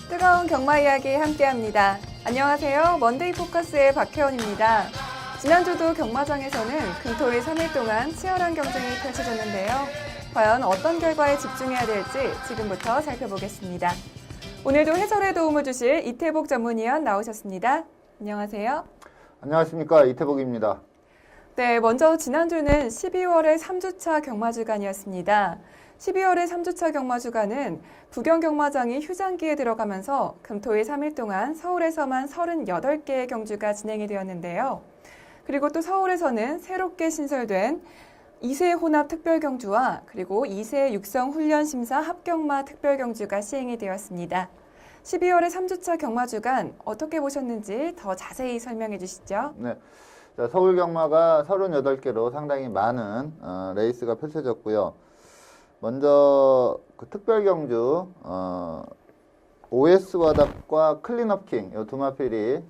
뜨거운 경마 이야기 함께합니다. 안녕하세요. 먼데이 포커스의 박혜원입니다. 지난주도 경마장에서는 금토일 3일 동안 치열한 경쟁이 펼쳐졌는데요. 과연 어떤 결과에 집중해야 될지 지금부터 살펴보겠습니다. 오늘도 해설에 도움을 주실 이태복 전문위원 나오셨습니다. 안녕하세요. 안녕하십니까, 이태복입니다. 네, 먼저 지난주는 12월의 3주차 경마주간이었습니다. 12월의 3주차 경마주간은 부경경마장이 휴장기에 들어가면서 금토일 3일 동안 서울에서만 38개의 경주가 진행이 되었는데요. 그리고 또 서울에서는 새롭게 신설된 2세 혼합 특별경주와 그리고 2세 육성훈련심사 합경마 특별경주가 시행이 되었습니다. 12월의 3주차 경마주간 어떻게 보셨는지 더 자세히 설명해 주시죠. 네. 자, 서울 경마가 38개로 상당히 많은 레이스가 펼쳐졌고요. 먼저 그 특별경주 OS 와답과 클린업킹 이 두 마필이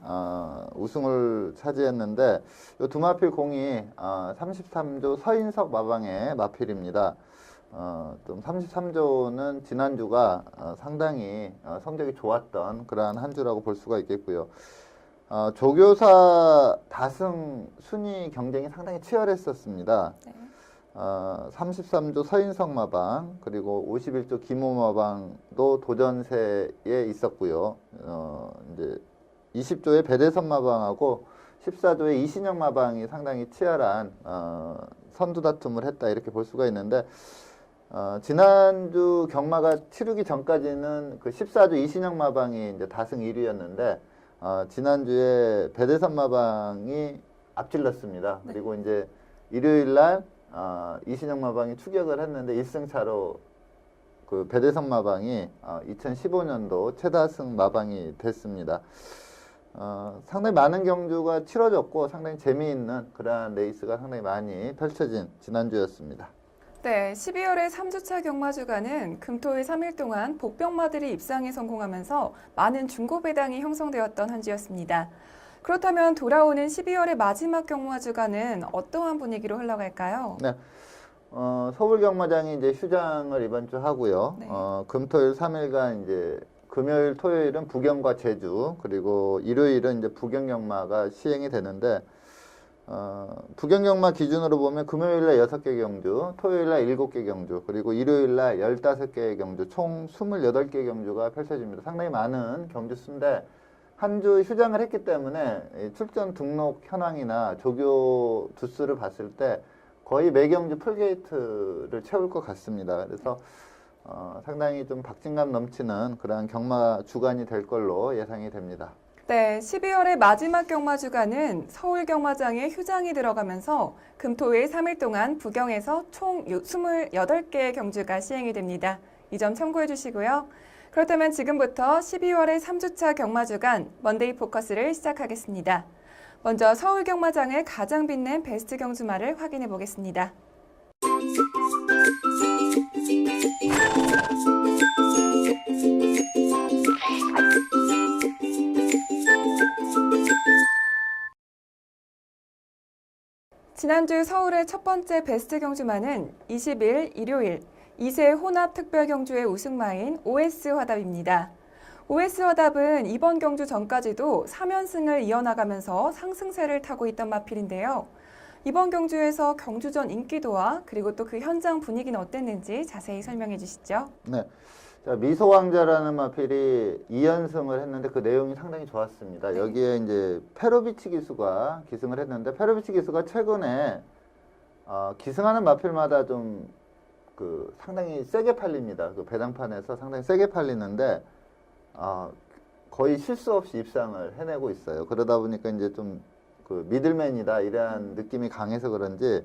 우승을 차지했는데 이 두 마필 공이 33조 서인석 마방의 마필입니다. 좀 33조는 지난주가 상당히 성적이 좋았던 그러한 한 주라고 볼 수가 있겠고요. 조교사 다승 순위 경쟁이 상당히 치열했었습니다. 네. 33조 서인석 마방 그리고 51조 김호 마방도 도전세에 있었고요. 이제 20조의 배대선 마방하고 14조의 이신영 마방이 상당히 치열한 선두 다툼을 했다 이렇게 볼 수가 있는데 지난주 경마가 치르기 전까지는 그 14조 이신영 마방이 이제 다승 1위였는데 지난주에 배대선 마방이 앞질렀습니다. 네. 그리고 이제 일요일 날 이신영 마방이 추격을 했는데 1승차로 그 배대선 마방이 2015년도 최다승 마방이 됐습니다. 상당히 많은 경주가 치러졌고 상당히 재미있는 그러한 레이스가 상당히 많이 펼쳐진 지난주였습니다. 네, 12월의 3주차 경마주간은 금토일 3일 동안 복병마들이 입상에 성공하면서 많은 중고 배당이 형성되었던 한 주였습니다. 그렇다면 돌아오는 12월의 마지막 경마주간은 어떠한 분위기로 흘러갈까요? 네. 서울 경마장이 이제 휴장을 이번 주 하고요. 네. 금토일 3일간 이제 금요일, 토요일은 부경과 제주, 그리고 일요일은 이제 부경경마가 시행이 되는데, 부경경마 기준으로 보면 금요일날 6개 경주, 토요일날 7개 경주, 그리고 일요일날 15개의 경주, 총 28개 경주가 펼쳐집니다. 상당히 많은 경주 수인데, 한 주 휴장을 했기 때문에 출전 등록 현황이나 조교 두수를 봤을 때 거의 매 경주 풀게이트를 채울 것 같습니다. 그래서 상당히 좀 박진감 넘치는 그런 경마 주간이 될 걸로 예상이 됩니다. 네, 12월의 마지막 경마주간은 서울 경마장에 휴장이 들어가면서 금토일 3일 동안 부경에서 총 28개의 경주가 시행이 됩니다. 이 점 참고해 주시고요. 그렇다면 지금부터 12월의 3주차 경마주간 먼데이 포커스를 시작하겠습니다. 먼저 서울 경마장의 가장 빛낸 베스트 경주마를 확인해 보겠습니다. 지난주 서울의 첫 번째 베스트 경주마는 20일 일요일 2세 혼합 특별경주의 우승마인 OS 화답입니다. OS 화답은 이번 경주 전까지도 3연승을 이어나가면서 상승세를 타고 있던 마필인데요. 이번 경주에서 경주전 인기도와 그리고 또 그 현장 분위기는 어땠는지 자세히 설명해 주시죠. 네. 자, 미소왕자라는 마필이 2연승을 했는데 그 내용이 상당히 좋았습니다. 네. 여기에 이제 페로비치 기수가 기승을 했는데 페로비치 기수가 최근에 기승하는 마필마다 좀 상당히 세게 팔립니다. 그 배당판에서 상당히 세게 팔리는데 거의 실수 없이 입상을 해내고 있어요. 그러다 보니까 이제 좀 그 미들맨이다 이러한 느낌이 강해서 그런지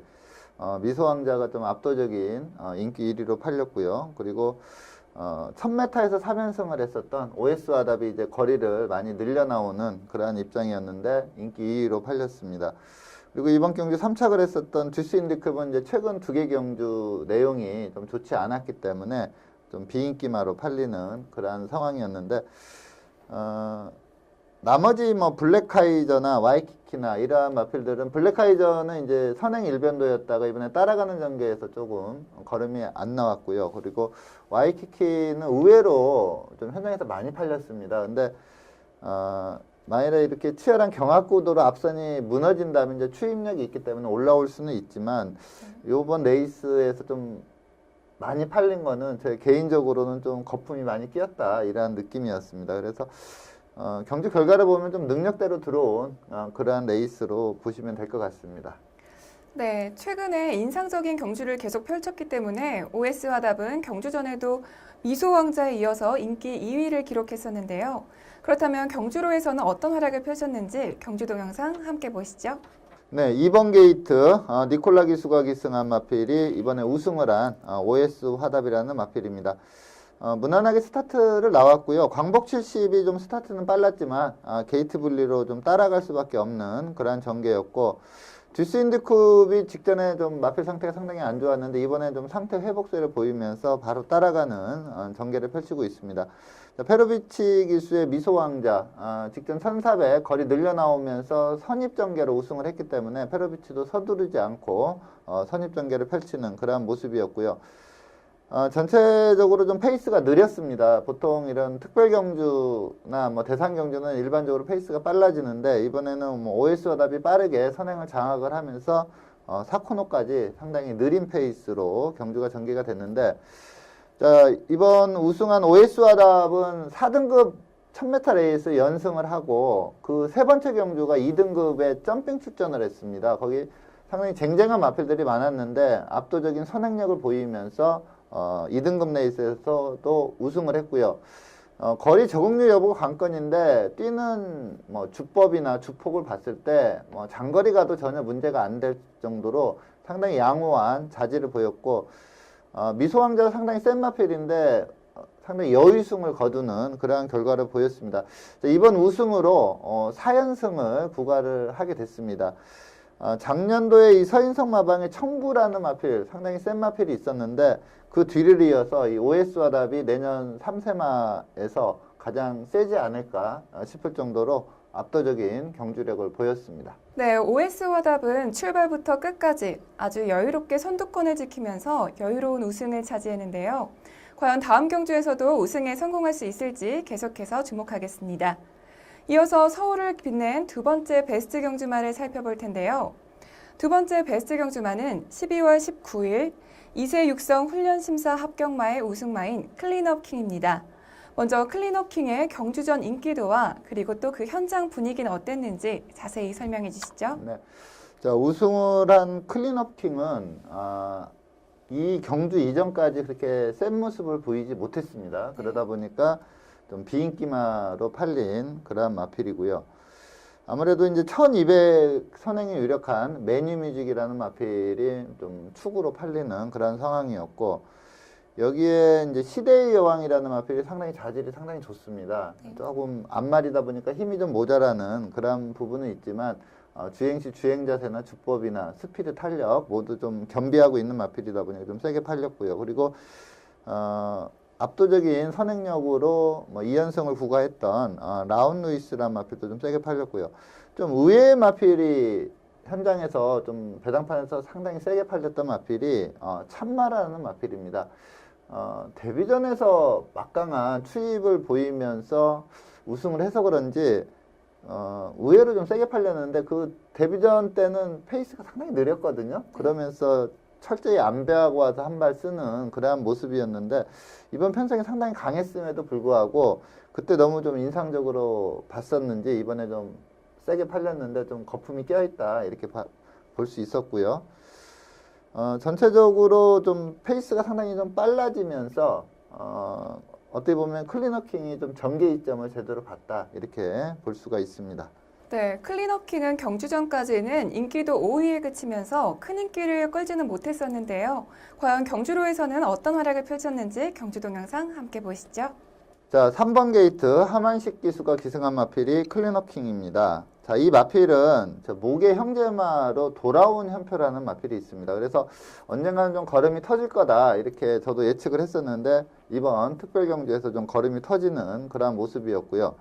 미소왕자가 좀 압도적인 인기 1위로 팔렸고요. 그리고 1000m에서 3연승을 했었던 OS 와답이 이제 거리를 많이 늘려 나오는 그러한 입장이었는데 인기 2위로 팔렸습니다. 그리고 이번 경주 3착을 했었던 듀스 인디컵은 이제 최근 2개 경주 내용이 좀 좋지 않았기 때문에 좀 비인기마로 팔리는 그러한 상황이었는데 나머지 뭐 블랙카이저나 와이키키나 이러한 마필들은 블랙카이저는 이제 선행 일변도였다가 이번에 따라가는 전개에서 조금 걸음이 안 나왔고요. 그리고 와이키키는 의외로 좀 현장에서 많이 팔렸습니다. 근데 만일에 이렇게 치열한 경합구도로 앞선이 무너진다면 이제 추임력이 있기 때문에 올라올 수는 있지만 요번 레이스에서 좀 많이 팔린 거는 제 개인적으로는 좀 거품이 많이 끼었다 이러한 느낌이었습니다. 그래서 경주 결과를 보면 좀 능력대로 들어온 그러한 레이스로 보시면 될 것 같습니다. 네, 최근에 인상적인 경주를 계속 펼쳤기 때문에 OS 화답은 경주전에도 미소 왕자에 이어서 인기 2위를 기록했었는데요. 그렇다면 경주로에서는 어떤 활약을 펼쳤는지 경주 동영상 함께 보시죠. 네, 2번 게이트 니콜라 기수가 기승한 마필이 이번에 우승을 한 OS 화답이라는 마필입니다. 무난하게 스타트를 나왔고요. 광복 70이 좀 스타트는 빨랐지만 게이트 분리로 좀 따라갈 수밖에 없는 그러한 전개였고 듀스 인디쿱이 직전에 좀 마필 상태가 상당히 안 좋았는데 이번에 좀 상태 회복세를 보이면서 바로 따라가는 전개를 펼치고 있습니다. 자, 페로비치 기수의 미소 왕자 직전 1400 거리 늘려 나오면서 선입 전개로 우승을 했기 때문에 페로비치도 서두르지 않고 선입 전개를 펼치는 그러한 모습이었고요. 전체적으로 좀 페이스가 느렸습니다. 보통 이런 특별 경주나 뭐 대상 경주는 일반적으로 페이스가 빨라지는데 이번에는 뭐 OS 화답이 빠르게 선행을 장악을 하면서 4코너까지 상당히 느린 페이스로 경주가 전개가 됐는데 자, 이번 우승한 OS 화답은 4등급 1000m 레이스 연승을 하고 그 세 번째 경주가 2등급에 점핑 출전을 했습니다. 거기 상당히 쟁쟁한 마필들이 많았는데 압도적인 선행력을 보이면서 2등급 레이스에서도 우승을 했고요. 거리 적응률 여부가 관건인데 뛰는 뭐 주법이나 주폭을 봤을 때 뭐 장거리 가도 전혀 문제가 안 될 정도로 상당히 양호한 자질을 보였고 미소왕자가 상당히 센 마필인데 상당히 여유승을 거두는 그러한 결과를 보였습니다. 이번 우승으로 4연승을 부과를 하게 됐습니다. 작년도에 이 서인성 마방에 청부라는 마필, 상당히 센 마필이 있었는데 그 뒤를 이어서 이 OS 화답이 내년 3세마에서 가장 세지 않을까 싶을 정도로 압도적인 경주력을 보였습니다. 네, OS 화답은 출발부터 끝까지 아주 여유롭게 선두권을 지키면서 여유로운 우승을 차지했는데요. 과연 다음 경주에서도 우승에 성공할 수 있을지 계속해서 주목하겠습니다. 이어서 서울을 빛낸 두 번째 베스트 경주마를 살펴볼 텐데요. 두 번째 베스트 경주마는 12월 19일 2세 육성 훈련심사 합격마의 우승마인 클린업킹입니다. 먼저 클린업킹의 경주전 인기도와 그리고 또 그 현장 분위기는 어땠는지 자세히 설명해 주시죠. 네. 자, 우승을 한 클린업킹은 이 경주 이전까지 그렇게 센 모습을 보이지 못했습니다. 그러다 보니까 좀 비인기마로 팔린 그러한 마필이고요. 아무래도 이제 1200 선행이 유력한 매니뮤직이라는 마필이 좀 축으로 팔리는 그런 상황이었고 여기에 이제 시대의 여왕이라는 마필이 상당히 자질이 상당히 좋습니다. 조금 앞말이다 보니까 힘이 좀 모자라는 그런 부분은 있지만 주행시 주행자세나 주법이나 스피드 탄력 모두 좀 겸비하고 있는 마필이다 보니까 좀 세게 팔렸고요. 그리고 압도적인 선행력으로 뭐 2연승을 부과했던 라운 루이스라는 마필도 좀 세게 팔렸고요. 좀 의외의 마필이 현장에서 좀 배당판에서 상당히 세게 팔렸던 마필이 참마라는 마필입니다. 데뷔전에서 막강한 추입을 보이면서 우승을 해서 그런지 의외로 좀 세게 팔렸는데 그 데뷔전 때는 페이스가 상당히 느렸거든요. 그러면서 철저히 안배하고 와서 한 발 쓰는 그러한 모습이었는데 이번 편성이 상당히 강했음에도 불구하고 그때 너무 좀 인상적으로 봤었는지 이번에 좀 세게 팔렸는데 좀 거품이 껴있다 이렇게 볼 수 있었고요. 전체적으로 좀 페이스가 상당히 좀 빨라지면서 어떻게 보면 클린어킹이 좀 전개 이점을 제대로 봤다 이렇게 볼 수가 있습니다. 네, 클린어킹은 경주전까지는 인기도 5위에 그치면서 큰 인기를 끌지는 못했었는데요. 과연 경주로에서는 어떤 활약을 펼쳤는지 경주 동영상 함께 보시죠. 자, 3번 게이트 하만식 기수가 기승한 마필이 클린어킹입니다. 자, 이 마필은 목의 형제마로 돌아온 현표라는 마필이 있습니다. 그래서 언젠가는 좀 걸음이 터질 거다 이렇게 저도 예측을 했었는데 이번 특별경주에서 좀 걸음이 터지는 그런 모습이었고요.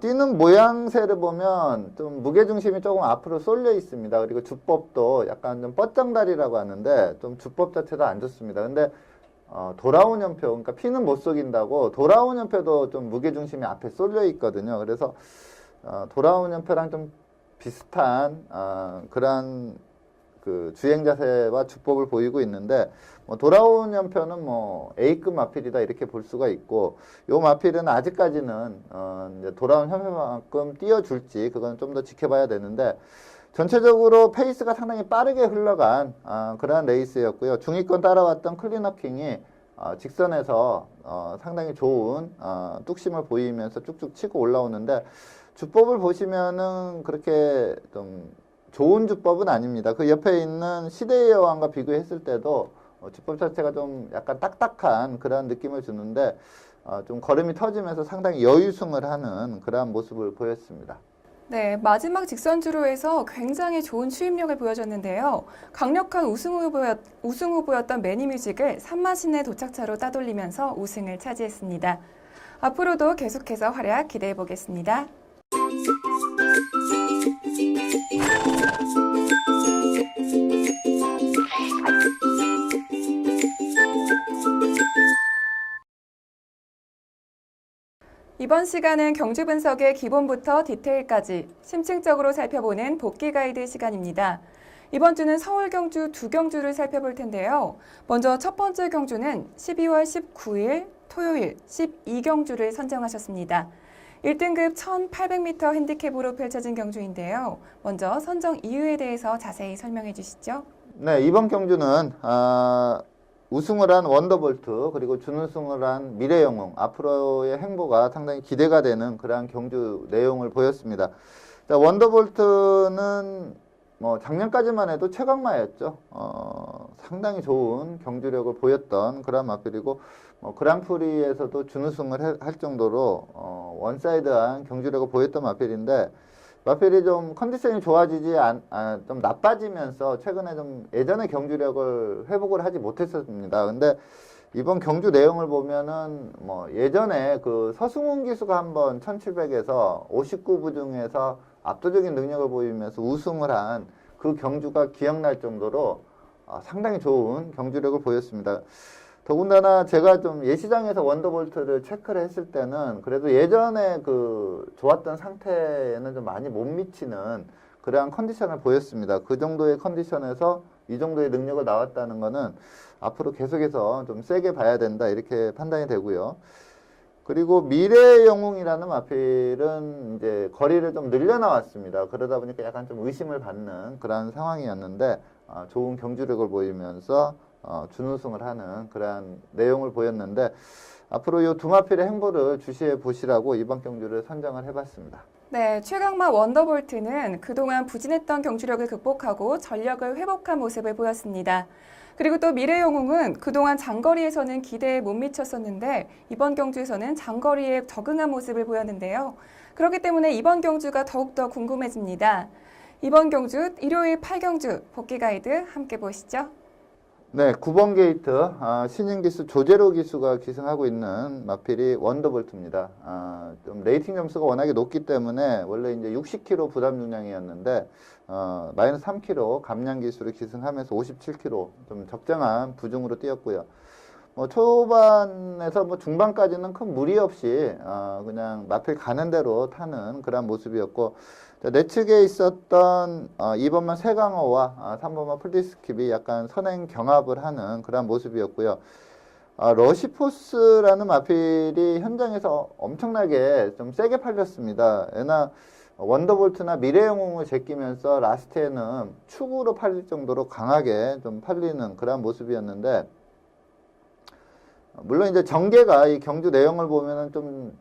뛰는 모양새를 보면 좀 무게중심이 조금 앞으로 쏠려 있습니다. 그리고 주법도 약간 좀 뻗장다리라고 하는데 좀 주법 자체도 안 좋습니다. 근데 돌아온 연표, 그러니까 피는 못 속인다고 돌아온 연표도 좀 무게중심이 앞에 쏠려 있거든요. 그래서 돌아온 연표랑 좀 비슷한 그러한 그 주행 자세와 주법을 보이고 있는데 돌아온 연표는 A급 마필이다 이렇게 볼 수가 있고, 요 마필은 아직까지는 이제 돌아온 연표만큼 띄워줄지 그건 좀 더 지켜봐야 되는데, 전체적으로 페이스가 상당히 빠르게 흘러간 그러한 레이스였고요. 중위권 따라왔던 클리너킹이 직선에서 상당히 좋은 뚝심을 보이면서 쭉쭉 치고 올라오는데, 주법을 보시면은 그렇게 좀 좋은 주법은 아닙니다. 그 옆에 있는 시대의 여왕과 비교했을 때도 주법 자체가 좀 약간 딱딱한 그런 느낌을 주는데, 좀 걸음이 터지면서 상당히 여유승을 하는 그러한 모습을 보였습니다. 네, 마지막 직선주로에서 굉장히 좋은 추임력을 보여줬는데요. 강력한 우승 후보였던 매니뮤직을 3마신의 도착차로 따돌리면서 우승을 차지했습니다. 앞으로도 계속해서 활약 기대해 보겠습니다. 이번 시간은 경주 분석의 기본부터 디테일까지 심층적으로 살펴보는 복귀 가이드 시간입니다. 이번 주는 서울 경주 두 경주를 살펴볼 텐데요. 먼저 첫 번째 경주는 12월 19일 토요일 12경주를 선정하셨습니다. 1등급 1800m 핸디캡으로 펼쳐진 경주인데요. 먼저 선정 이유에 대해서 자세히 설명해 주시죠. 네, 이번 경주는 우승을 한 원더볼트, 그리고 준우승을 한 미래영웅, 앞으로의 행보가 상당히 기대가 되는 그러한 경주 내용을 보였습니다. 자, 원더볼트는 작년까지만 해도 최강마였죠. 상당히 좋은 경주력을 보였던 그런 마필이고, 그랑프리에서도 준우승을 할 정도로 원사이드한 경주력을 보였던 마필인데, 마필이 좀 컨디션이 좋아지지 좀 나빠지면서 최근에 좀 예전의 경주력을 회복을 하지 못했었습니다. 근데 이번 경주 내용을 보면은 예전에 그 서승훈 기수가 한번 1700에서 59부 중에서 압도적인 능력을 보이면서 우승을 한 그 경주가 기억날 정도로 상당히 좋은 경주력을 보였습니다. 더군다나 제가 좀 예시장에서 원더볼트를 체크를 했을 때는 그래도 예전에 그 좋았던 상태에는 좀 많이 못 미치는 그러한 컨디션을 보였습니다. 그 정도의 컨디션에서 이 정도의 능력을 나왔다는 거는 앞으로 계속해서 좀 세게 봐야 된다 이렇게 판단이 되고요. 그리고 미래의 영웅이라는 마필은 이제 거리를 좀 늘려나왔습니다. 그러다 보니까 약간 좀 의심을 받는 그런 상황이었는데 좋은 경주력을 보이면서 준우승을 하는 그러한 내용을 보였는데, 앞으로 이 두 마필의 행보를 주시해 보시라고 이번 경주를 선정을 해봤습니다. 네, 최강마 원더볼트는 그동안 부진했던 경주력을 극복하고 전력을 회복한 모습을 보였습니다. 그리고 또 미래영웅은 그동안 장거리에서는 기대에 못 미쳤었는데 이번 경주에서는 장거리에 적응한 모습을 보였는데요. 그렇기 때문에 이번 경주가 더욱더 궁금해집니다. 이번 경주 일요일 8경주 복귀 가이드 함께 보시죠. 네, 9번 게이트 신인 기수 조재로 기수가 기승하고 있는 마필이 원더볼트입니다. 좀 레이팅 점수가 워낙에 높기 때문에 원래 이제 60kg 부담 중량이었는데 마이너스 3kg 감량 기수를 기승하면서 57kg 좀 적정한 부중으로 뛰었고요. 초반에서 중반까지는 큰 무리 없이 그냥 마필 가는 대로 타는 그런 모습이었고, 내측에 있었던 2번만 세강어와 3번만 풀디스킵이 약간 선행 경합을 하는 그런 모습이었고요. 러시포스라는 마필이 현장에서 엄청나게 좀 세게 팔렸습니다. 애나 원더볼트나 미래영웅을 제끼면서 라스트에는 축으로 팔릴 정도로 강하게 좀 팔리는 그런 모습이었는데, 물론 이제 전개가 이 경주 내용을 보면은 좀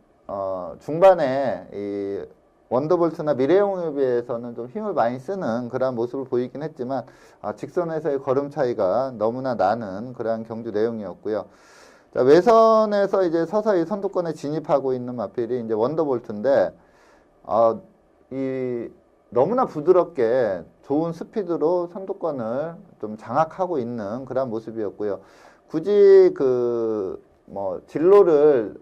중반에 이 원더볼트나 미래영웅에 비해서는 좀 힘을 많이 쓰는 그런 모습을 보이긴 했지만 직선에서의 걸음 차이가 너무나 나는 그러한 경주 내용이었고요. 자, 외선에서 이제 서서히 선두권에 진입하고 있는 마필이 이제 원더볼트인데 이 너무나 부드럽게 좋은 스피드로 선두권을 좀 장악하고 있는 그런 모습이었고요. 굳이 진로를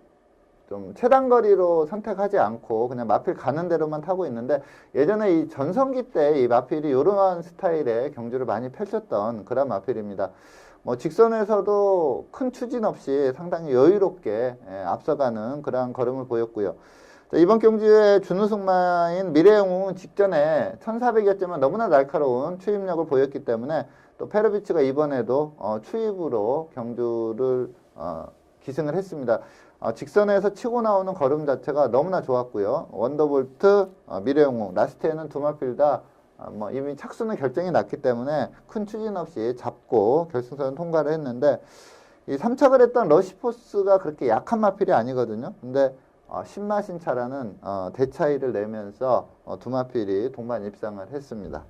좀 최단거리로 선택하지 않고 그냥 마필 가는 대로만 타고 있는데 예전에 이 전성기 때 이 마필이 이러한 스타일의 경주를 많이 펼쳤던 그런 마필입니다. 뭐 직선에서도 큰 추진 없이 상당히 여유롭게 앞서가는 그런 걸음을 보였고요. 자, 이번 경주의 준우승마인 미래영웅은 직전에 1400이었지만 너무나 날카로운 추입력을 보였기 때문에 또 페로비치가 이번에도 추입으로 경주를 기승을 했습니다. 직선에서 치고 나오는 걸음 자체가 너무나 좋았고요. 원더볼트, 미래영웅, 라스트에는 두 마필 다 뭐 이미 착수는 결정이 났기 때문에 큰 추진 없이 잡고 결승선 통과를 했는데 이 3착을 했던 러시포스가 그렇게 약한 마필이 아니거든요. 근데 신마신차라는 대차이를 내면서 두 마필이 동반 입상을 했습니다.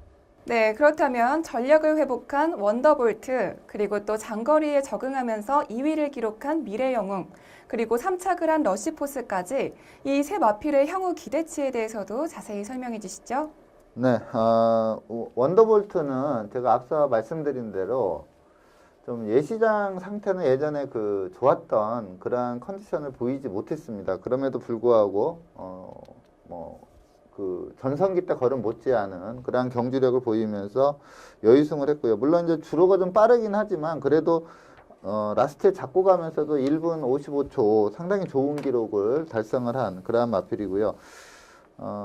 네, 그렇다면 전력을 회복한 원더볼트, 그리고 또 장거리에 적응하면서 2위를 기록한 미래영웅, 그리고 3착을 한 러시포스까지 이 세 마필의 향후 기대치에 대해서도 자세히 설명해 주시죠. 네, 원더볼트는 제가 앞서 말씀드린 대로 좀 예시장 상태는 예전에 그 좋았던 그러한 컨디션을 보이지 못했습니다. 그럼에도 불구하고 그 전성기 때 걸음 못지않은 그러한 경주력을 보이면서 여유승을 했고요. 물론 이제 주로가 좀 빠르긴 하지만 그래도 라스트에 잡고 가면서도 1분 55초 상당히 좋은 기록을 달성을 한 그러한 마필이고요.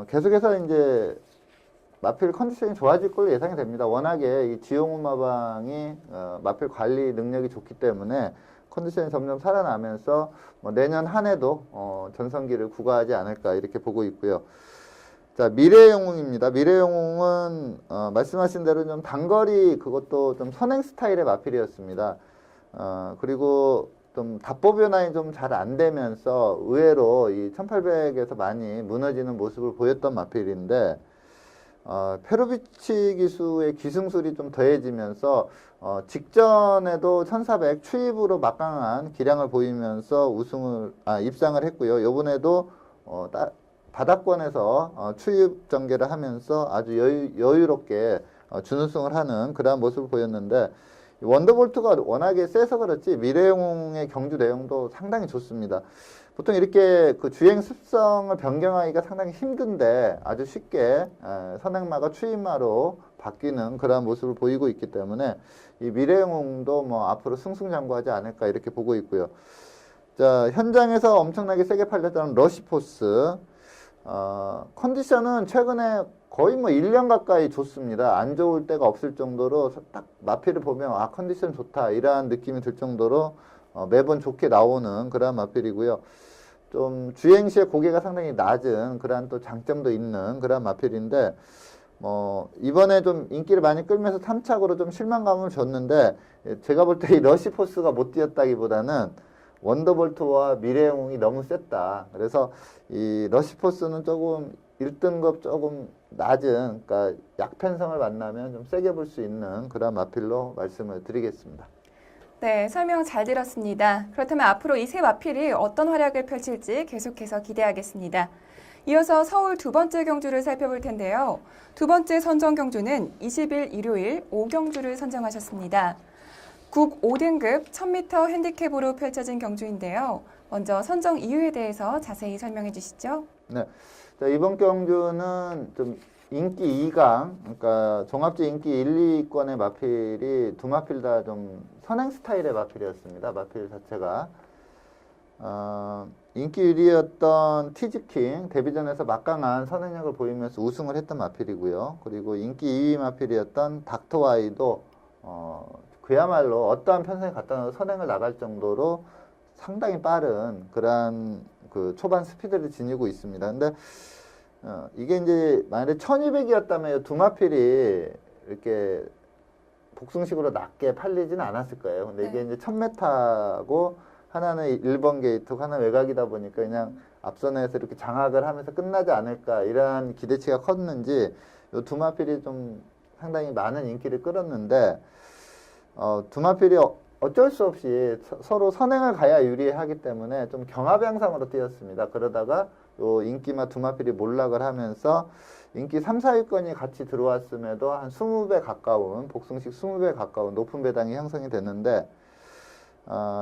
계속해서 이제 마필 컨디션이 좋아질 걸로 예상이 됩니다. 워낙에 이 지용훈 마방이 마필 관리 능력이 좋기 때문에 컨디션이 점점 살아나면서 뭐 내년 한 해도 전성기를 구가하지 않을까 이렇게 보고 있고요. 자, 미래영웅입니다. 미래영웅은 말씀하신 대로 좀 단거리 그것도 좀 선행 스타일의 마필이었습니다. 그리고 좀 답보 변환이 좀 잘 안 되면서 의외로 이 1800에서 많이 무너지는 모습을 보였던 마필인데 페로비치 기수의 기승술이 좀 더해지면서 직전에도 1400 추입으로 막강한 기량을 보이면서 입상을 했고요. 이번에도 바닥권에서 추입 전개를 하면서 아주 여유롭게 준우승을 하는 그러한 모습을 보였는데 원더볼트가 워낙에 세서 그렇지 미래영웅의 경주 내용도 상당히 좋습니다. 보통 이렇게 그 주행 습성을 변경하기가 상당히 힘든데 아주 쉽게 선행마가 추임마로 바뀌는 그러한 모습을 보이고 있기 때문에 이 미래영웅도 뭐 앞으로 승승장구하지 않을까 이렇게 보고 있고요. 자, 현장에서 엄청나게 세게 팔렸던 러시포스 컨디션은 최근에 거의 뭐 1년 가까이 좋습니다. 안 좋을 때가 없을 정도로 딱 마필을 보면 컨디션 좋다 이러한 느낌이 들 정도로 매번 좋게 나오는 그러한 마필이고요. 좀 주행 시에 고개가 상당히 낮은 그러한 또 장점도 있는 그러한 마필인데 이번에 좀 인기를 많이 끌면서 3착으로 좀 실망감을 줬는데 제가 볼 때 이 러시포스가 못 뛰었다기보다는 원더볼트와 미래영웅이 너무 셌다. 그래서 이 러시포스는 조금 1등급 조금 낮은 그러니까 약편성을 만나면 좀 세게 볼 수 있는 그런 마필로 말씀을 드리겠습니다. 네, 설명 잘 들었습니다. 그렇다면 앞으로 이 세 마필이 어떤 활약을 펼칠지 계속해서 기대하겠습니다. 이어서 서울 두 번째 경주를 살펴볼 텐데요. 두 번째 선정 경주는 20일 일요일 5경주를 선정하셨습니다. 국 5등급 1000m 핸디캡으로 펼쳐진 경주인데요. 먼저 선정 이유에 대해서 자세히 설명해 주시죠. 네, 자, 이번 경주는 좀 인기 2강, 그러니까 종합제 인기 1, 2위권의 마필이 두 마필 다 좀 선행 스타일의 마필이었습니다. 마필 자체가 인기 1위였던 티즈킹 데뷔전에서 막강한 선행력을 보이면서 우승을 했던 마필이고요. 그리고 인기 2위 마필이었던 닥터와이도 그야말로 어떠한 편성에 갖다 놓아도 선행을 나갈 정도로 상당히 빠른 그러한 그 초반 스피드를 지니고 있습니다. 근데 이게 이제 만약에 1200이었다면 두 마필이 이렇게 복승식으로 낮게 팔리지는 않았을 거예요. 근데 이게 이제 1000m고 하나는 1번 게이트고 하나는 외곽이다 보니까 그냥 앞선에서 이렇게 장악을 하면서 끝나지 않을까 이러한 기대치가 컸는지 이 두 마필이 좀 상당히 많은 인기를 끌었는데 두 마필이 어쩔 수 없이 서로 선행을 가야 유리하기 때문에 좀 경합 양상으로 뛰었습니다. 그러다가 요 인기마 두 마필이 몰락을 하면서 인기 3, 4위권이 같이 들어왔음에도 한 20배 가까운 복승식 20배 가까운 높은 배당이 형성이 됐는데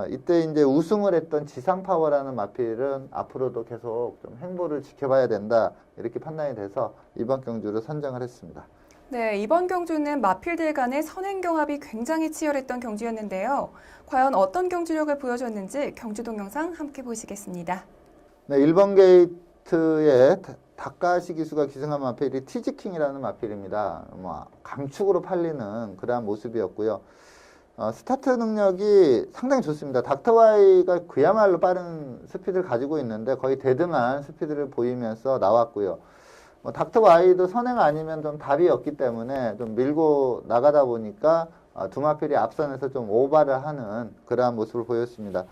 이때 이제 우승을 했던 지상파워라는 마필은 앞으로도 계속 좀 행보를 지켜봐야 된다. 이렇게 판단이 돼서 이번 경주를 선정을 했습니다. 네, 이번 경주는 마필들 간의 선행 경합이 굉장히 치열했던 경주였는데요. 과연 어떤 경주력을 보여줬는지 경주 동영상 함께 보시겠습니다. 네, 1번 게이트에 다카시 기수가 기승한 마필이 티즈킹이라는 마필입니다. 뭐 강축으로 팔리는 그러한 모습이었고요. 스타트 능력이 상당히 좋습니다. 닥터와이가 그야말로 빠른 스피드를 가지고 있는데 거의 대등한 스피드를 보이면서 나왔고요. 닥터와이도 선행 아니면 좀 답이 없기 때문에 좀 밀고 나가다 보니까 두 마필이 앞선에서 좀 오바를 하는 그러한 모습을 보였습니다.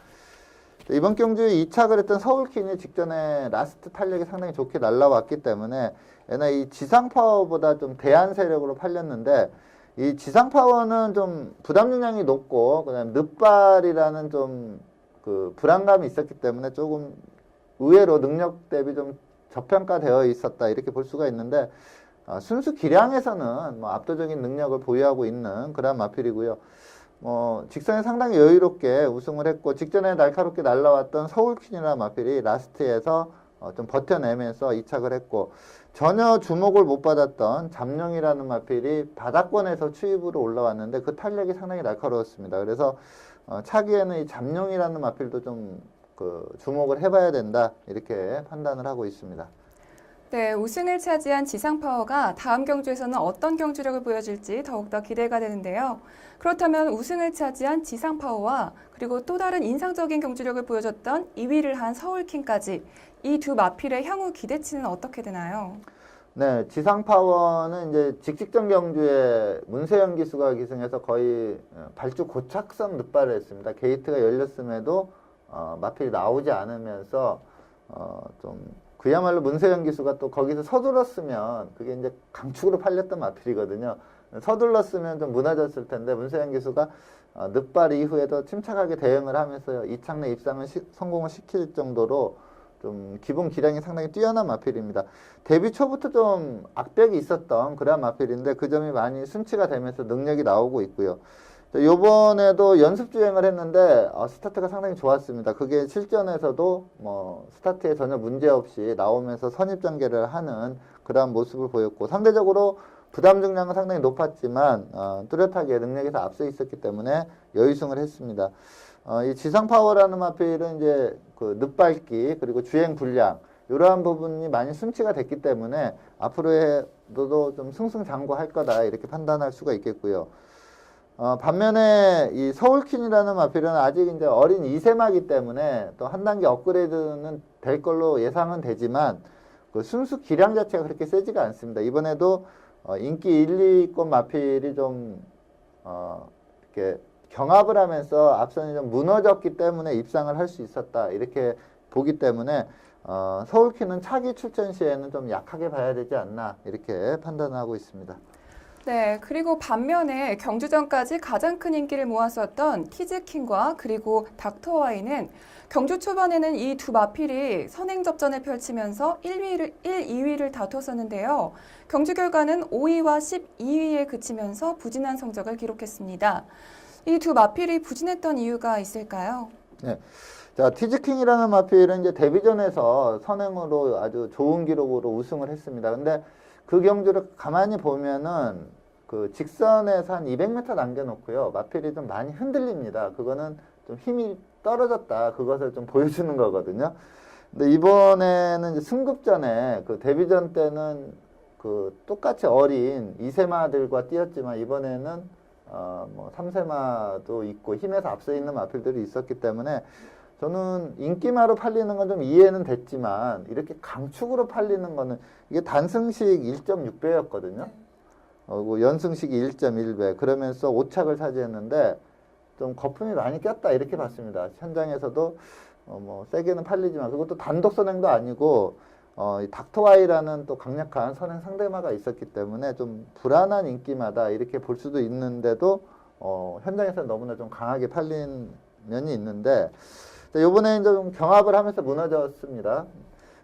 이번 경주에 2착을 했던 서울퀸이 직전에 라스트 탄력이 상당히 좋게 날라왔기 때문에 옛날 이 지상파워보다 좀 대한 세력으로 팔렸는데 이 지상파워는 좀 부담 중량이 높고 그다음에 늑발이라는 좀 그 불안감이 있었기 때문에 조금 의외로 능력 대비 좀 저평가되어 있었다 이렇게 볼 수가 있는데 순수 기량에서는 뭐 압도적인 능력을 보유하고 있는 그런 마필이고요. 직선에 상당히 여유롭게 우승을 했고 직전에 날카롭게 날라왔던 서울퀸이라는 마필이 라스트에서 좀 버텨내면서 2착을 했고 전혀 주목을 못 받았던 잠룡이라는 마필이 바닥권에서 추입으로 올라왔는데 그 탄력이 상당히 날카로웠습니다. 그래서 차기에는 이 잠룡이라는 마필도 좀 주목을 해봐야 된다 이렇게 판단을 하고 있습니다. 네, 우승을 차지한 지상파워가 다음 경주에서는 어떤 경주력을 보여줄지 더욱더 기대가 되는데요. 그렇다면 우승을 차지한 지상파워와 그리고 또 다른 인상적인 경주력을 보여줬던 2위를 한 서울킹까지 이 두 마필의 향후 기대치는 어떻게 되나요? 네, 지상파워는 이제 직직전 경주에 문세영 기수가 기승해서 거의 발주 고착성 늑발을 했습니다. 게이트가 열렸음에도 마필이 나오지 않으면서 좀 그야말로 문세영 기수가 또 거기서 서둘렀으면 그게 이제 강축으로 팔렸던 마필이거든요. 서둘렀으면 좀 무너졌을 텐데 문세영 기수가 늑발 이후에도 침착하게 대응을 하면서 2착 내 입상을 성공을 시킬 정도로 좀 기본 기량이 상당히 뛰어난 마필입니다. 데뷔 초부터 좀 악벽이 있었던 그런 마필인데 그 점이 많이 순치가 되면서 능력이 나오고 있고요. 요번에도 연습 주행을 했는데 스타트가 상당히 좋았습니다. 그게 실전에서도 스타트에 전혀 문제없이 나오면서 선입전개를 하는 그러한 모습을 보였고 상대적으로 부담 중량은 상당히 높았지만 뚜렷하게 능력에서 앞서 있었기 때문에 여유승을 했습니다. 이 지상파워라는 마필은 이제 그 늑밟기 그리고 주행 불량 이러한 부분이 많이 순치가 됐기 때문에 앞으로도 좀 승승장구할 거다 이렇게 판단할 수가 있겠고요. 반면에 이 서울퀸이라는 마필은 아직 이제 어린 2세마기 때문에 또 한 단계 업그레이드는 될 걸로 예상은 되지만 그 순수 기량 자체가 그렇게 세지가 않습니다. 이번에도 인기 1, 2권 마필이 좀 이렇게 경합을 하면서 앞선이 좀 무너졌기 때문에 입상을 할 수 있었다 이렇게 보기 때문에 서울퀸은 차기 출전 시에는 좀 약하게 봐야 되지 않나 이렇게 판단하고 있습니다. 네, 그리고 반면에 경주전까지 가장 큰 인기를 모았었던 티즈킹과 그리고 닥터와이는 경주 초반에는 이 두 마필이 선행 접전을 펼치면서 1, 2위를 다퉜었는데요. 경주 결과는 5위와 12위에 그치면서 부진한 성적을 기록했습니다. 이 두 마필이 부진했던 이유가 있을까요? 네. 자, 티즈킹이라는 마필은 이제 데뷔전에서 선행으로 아주 좋은 기록으로 우승을 했습니다. 근데 그 경주를 가만히 보면은 그 직선에서 한 200m 남겨놓고요. 마필이 좀 많이 흔들립니다. 그거는 좀 힘이 떨어졌다. 그것을 좀 보여주는 거거든요. 근데 이번에는 이제 승급전에 그 데뷔전 때는 그 똑같이 어린 2세마들과 뛰었지만 이번에는 3세마도 있고 힘에서 앞서 있는 마필들이 있었기 때문에 저는 인기마로 팔리는 건 좀 이해는 됐지만 이렇게 강축으로 팔리는 거는 이게 단승식 1.6배였거든요. 연승식이 1.1배 그러면서 5착을 차지했는데 좀 거품이 많이 꼈다 이렇게 봤습니다. 현장에서도 세게는 팔리지만 그것도 단독 선행도 아니고 이 닥터와이라는 또 강력한 선행 상대마가 있었기 때문에 좀 불안한 인기마다 이렇게 볼 수도 있는데도 현장에서 너무나 좀 강하게 팔린 면이 있는데 이번에 이제 좀 경합을 하면서 무너졌습니다.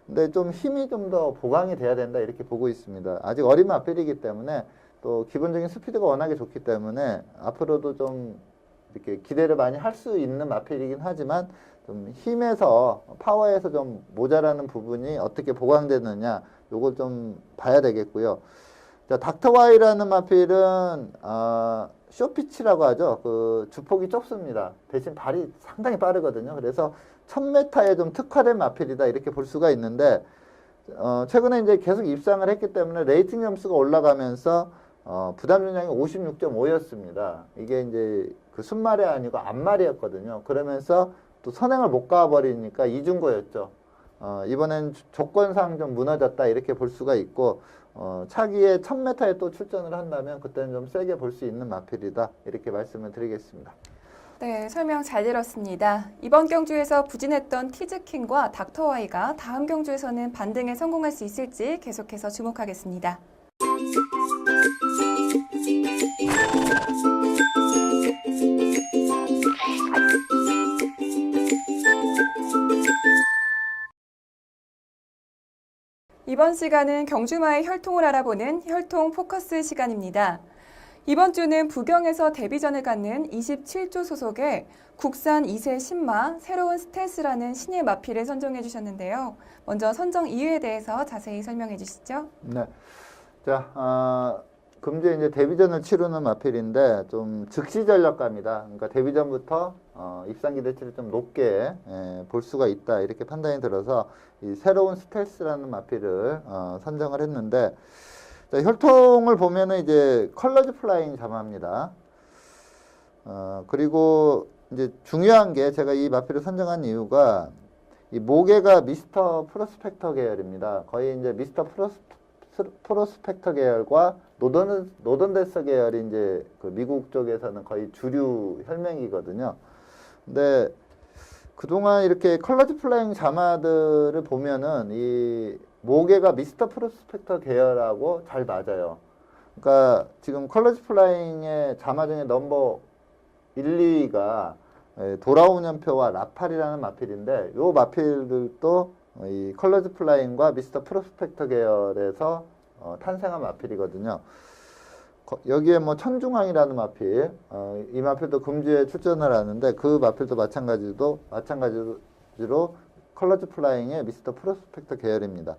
근데 좀 힘이 좀 더 보강이 돼야 된다 이렇게 보고 있습니다. 아직 어린 마필이기 때문에 또 기본적인 스피드가 워낙에 좋기 때문에 앞으로도 좀 이렇게 기대를 많이 할 수 있는 마필이긴 하지만 좀 힘에서 파워에서 좀 모자라는 부분이 어떻게 보강되느냐 요걸 좀 봐야 되겠고요. 자, 닥터와이라는 마필은 쇼피치라고 하죠. 그 주폭이 좁습니다. 대신 발이 상당히 빠르거든요. 그래서 1000m에 좀 특화된 마필이다 이렇게 볼 수가 있는데 최근에 이제 계속 입상을 했기 때문에 레이팅 점수가 올라가면서 부담 중량이 56.5였습니다. 이게 이제 그 순말이 아니고 앞말이었거든요. 그러면서 또 선행을 못 가버리니까 이중고였죠. 이번엔 조건상 좀 무너졌다 이렇게 볼 수가 있고 차기에 1000m에 또 출전을 한다면 그때는 좀 세게 볼 수 있는 마필이다 이렇게 말씀을 드리겠습니다. 네, 설명 잘 들었습니다. 이번 경주에서 부진했던 티즈킹과 닥터와이가 다음 경주에서는 반등에 성공할 수 있을지 계속해서 주목하겠습니다. 이번 시간은 경주마의 혈통을 알아보는 혈통 포커스 시간입니다. 이번 주는 부경에서 데뷔전을 갖는 27조 소속의 국산 2세 신마 새로운 스텔스라는 신예 마필을 선정해 주셨는데요. 먼저 선정 이유에 대해서 자세히 설명해 주시죠. 네. 자, 금주에 이제 데뷔전을 치르는 마필인데 좀 즉시 전력가입니다. 그러니까 데뷔전부터 입상 기대치를 좀 높게 볼 수가 있다 이렇게 판단이 들어서 이 새로운 스텔스라는 마필을 선정을 했는데 자, 혈통을 보면은 이제 컬러즈 플라잉 자마입니다. 그리고 이제 중요한 게 제가 이 마필을 선정한 이유가 이 모계가 미스터 프로스펙터 계열입니다. 거의 이제 미스터 프로스펙터 계열과 노던데스 계열이 이제 그 미국 쪽에서는 거의 주류 혈맹이거든요. 근데 그동안 이렇게 컬러즈 플라잉 자마들을 보면은 이 모계가 미스터 프로스펙터 계열하고 잘 맞아요. 그러니까 지금 컬러즈 플라잉의 자마 중에 넘버 1, 2위가 돌아온 연표와 라팔이라는 마필인데 요 마필들도 이 컬러즈 플라잉과 미스터 프로스펙터 계열에서 탄생한 마필이거든요. 여기에 뭐 천중왕이라는 마필, 이 마필도 금주에 출전을 하는데 그 마필도 마찬가지로 컬러즈 플라잉의 미스터 프로스펙터 계열입니다.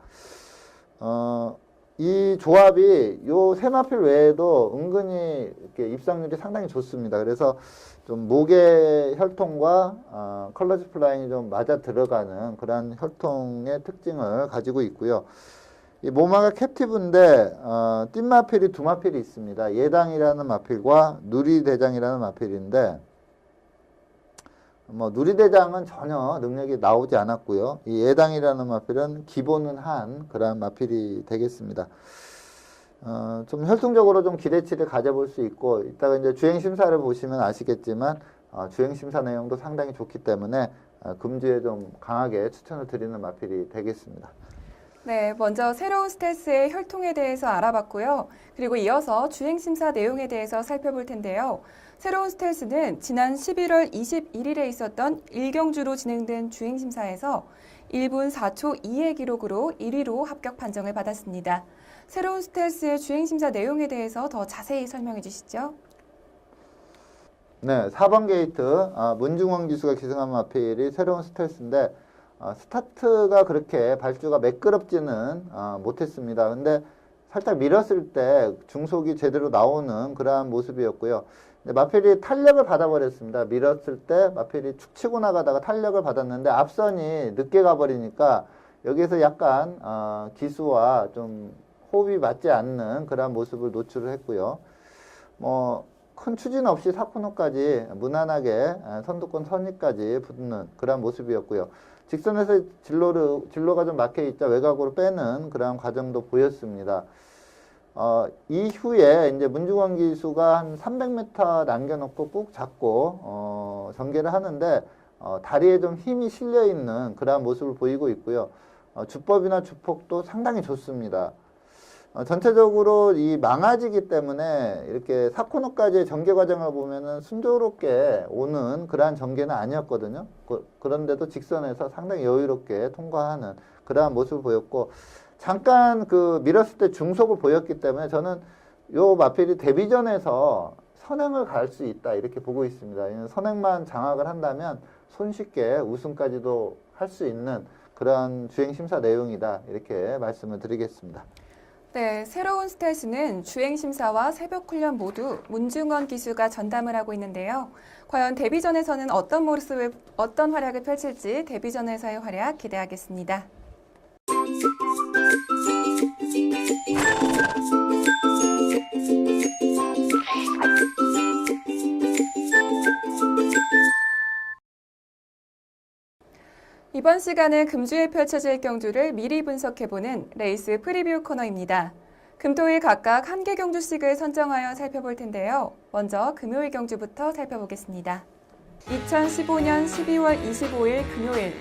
이 조합이 요 세 마필 외에도 은근히 이렇게 입상률이 상당히 좋습니다. 그래서 좀 모계 혈통과 컬러즈 플라잉이 좀 맞아 들어가는 그런 혈통의 특징을 가지고 있고요. 이 모마가 캡티브인데 띈 마필이 두 마필이 있습니다. 예당이라는 마필과 누리대장이라는 마필인데 뭐 누리대장은 전혀 능력이 나오지 않았고요. 이 예당이라는 마필은 기본은 한 그런 마필이 되겠습니다. 좀 혈통적으로 좀 기대치를 가져볼 수 있고 이따가 이제 주행 심사를 보시면 아시겠지만 주행 심사 내용도 상당히 좋기 때문에 금주에 좀 강하게 추천을 드리는 마필이 되겠습니다. 네, 먼저 새로운 스텔스의 혈통에 대해서 알아봤고요. 그리고 이어서 주행심사 내용에 대해서 살펴볼 텐데요. 새로운 스텔스는 지난 11월 21일에 있었던 1경주로 진행된 주행심사에서 1분 4초 2의 기록으로 1위로 합격 판정을 받았습니다. 새로운 스텔스의 주행심사 내용에 대해서 더 자세히 설명해 주시죠. 네, 4번 게이트 문중원 기수가 기승한 마필이 새로운 스텔스인데 스타트가 그렇게 발주가 매끄럽지는 못했습니다. 근데 살짝 밀었을 때 중속이 제대로 나오는 그러한 모습이었고요. 근데 마필이 탄력을 받아버렸습니다. 밀었을 때 마필이 축 치고 나가다가 탄력을 받았는데 앞선이 늦게 가버리니까 여기에서 약간 기수와 좀 호흡이 맞지 않는 그러한 모습을 노출을 했고요. 뭐 큰 추진 없이 4코너까지 무난하게 선두권 선위까지 붙는 그러한 모습이었고요. 직선에서 진로가 좀 막혀있자 외곽으로 빼는 그런 과정도 보였습니다. 이후에 이제 문중원 기수가 한 300m 남겨놓고 꾹 잡고 전개를 하는데 다리에 좀 힘이 실려 있는 그러한 모습을 보이고 있고요. 주법이나 주폭도 상당히 좋습니다. 전체적으로 이 망아지기 때문에 이렇게 4코너까지의 전개 과정을 보면은 순조롭게 오는 그러한 전개는 아니었거든요. 그런데도 직선에서 상당히 여유롭게 통과하는 그러한 모습을 보였고, 잠깐 그 밀었을 때 중속을 보였기 때문에 저는 요 마필이 데뷔전에서 선행을 갈 수 있다 이렇게 보고 있습니다. 선행만 장악을 한다면 손쉽게 우승까지도 할 수 있는 그런 주행 심사 내용이다 이렇게 말씀을 드리겠습니다. 네, 새로운 스탯은 주행심사와 새벽훈련 모두 문중원 기수가 전담을 하고 있는데요. 과연 데뷔전에서는 어떤 활약을 펼칠지 데뷔전에서의 활약 기대하겠습니다. 이번 시간은 금주에 펼쳐질 경주를 미리 분석해보는 레이스 프리뷰 코너입니다. 금토일 각각 1개 경주씩을 선정하여 살펴볼 텐데요. 먼저 금요일 경주부터 살펴보겠습니다. 2015년 12월 25일 금요일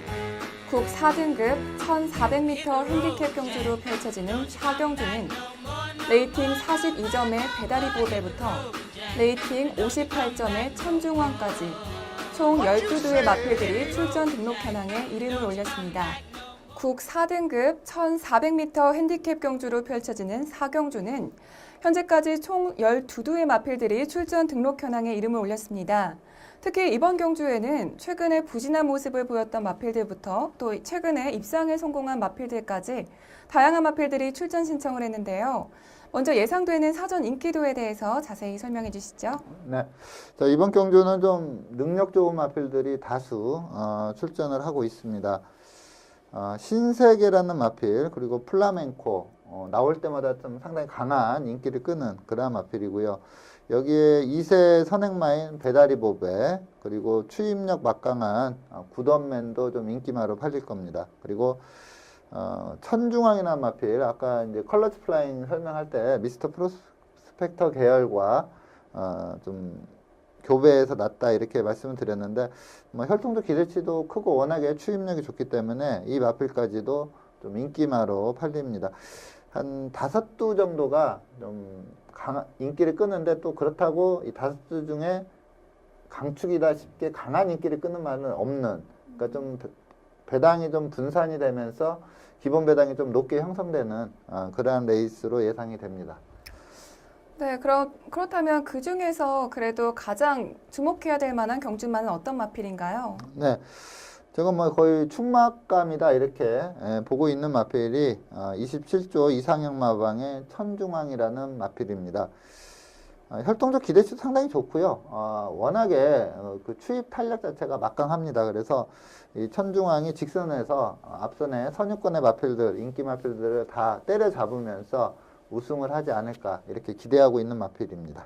국 4등급 1400m 핸디캡 경주로 펼쳐지는 4경주는 레이팅 42점의 배다리 보배부터 레이팅 58점의 천중왕까지 총 12두의 마필들이 출전 등록 현황에 이름을 올렸습니다. 국 4등급 1400m 핸디캡 경주로 펼쳐지는 4경주는 현재까지 총 12두의 마필들이 출전 등록 현황에 이름을 올렸습니다. 특히 이번 경주에는 최근에 부진한 모습을 보였던 마필들부터 또 최근에 입상에 성공한 마필들까지 다양한 마필들이 출전 신청을 했는데요. 먼저 예상되는 사전 인기도에 대해서 자세히 설명해 주시죠. 네, 자, 이번 경주는 좀 능력 좋은 마필들이 다수 출전을 하고 있습니다. 신세계라는 마필 그리고 플라멩코 나올 때마다 좀 상당히 강한 인기를 끄는 그런 마필이고요. 여기에 2세 선행마인 배다리보배 그리고 추임력 막강한 굿원맨도 좀 인기마로 팔릴 겁니다. 그리고 천중왕이라는 마필 아까 이제 컬러즈 플라잉 설명할 때 미스터 프로스펙터 계열과 좀 교배에서 낫다 이렇게 말씀을 드렸는데 뭐 혈통도 기대치도 크고 워낙에 추임력이 좋기 때문에 이 마필까지도 좀 인기마로 팔립니다. 한 5두 정도가 좀 인기를 끄는데 또 그렇다고 이 5두 중에 강축이다 쉽게 강한 인기를 끄는 말은 없는 그러니까 좀 배당이 좀 분산이 되면서 기본 배당이 좀 높게 형성되는 그러한 레이스로 예상이 됩니다. 네, 그렇다면 그 중에서 그래도 가장 주목해야 될 만한 경주마는 어떤 마필인가요? 네, 저건 뭐 거의 충막감이다 이렇게 보고 있는 마필이 27조 이상형 마방의 천중왕이라는 마필입니다. 혈통적 기대치도 상당히 좋고요. 워낙에 그 추입 탄력 자체가 막강합니다. 그래서 이 천중왕이 직선에서 앞선에 선유권의 마필들, 인기 마필들을 다 때려잡으면서 우승을 하지 않을까 이렇게 기대하고 있는 마필입니다.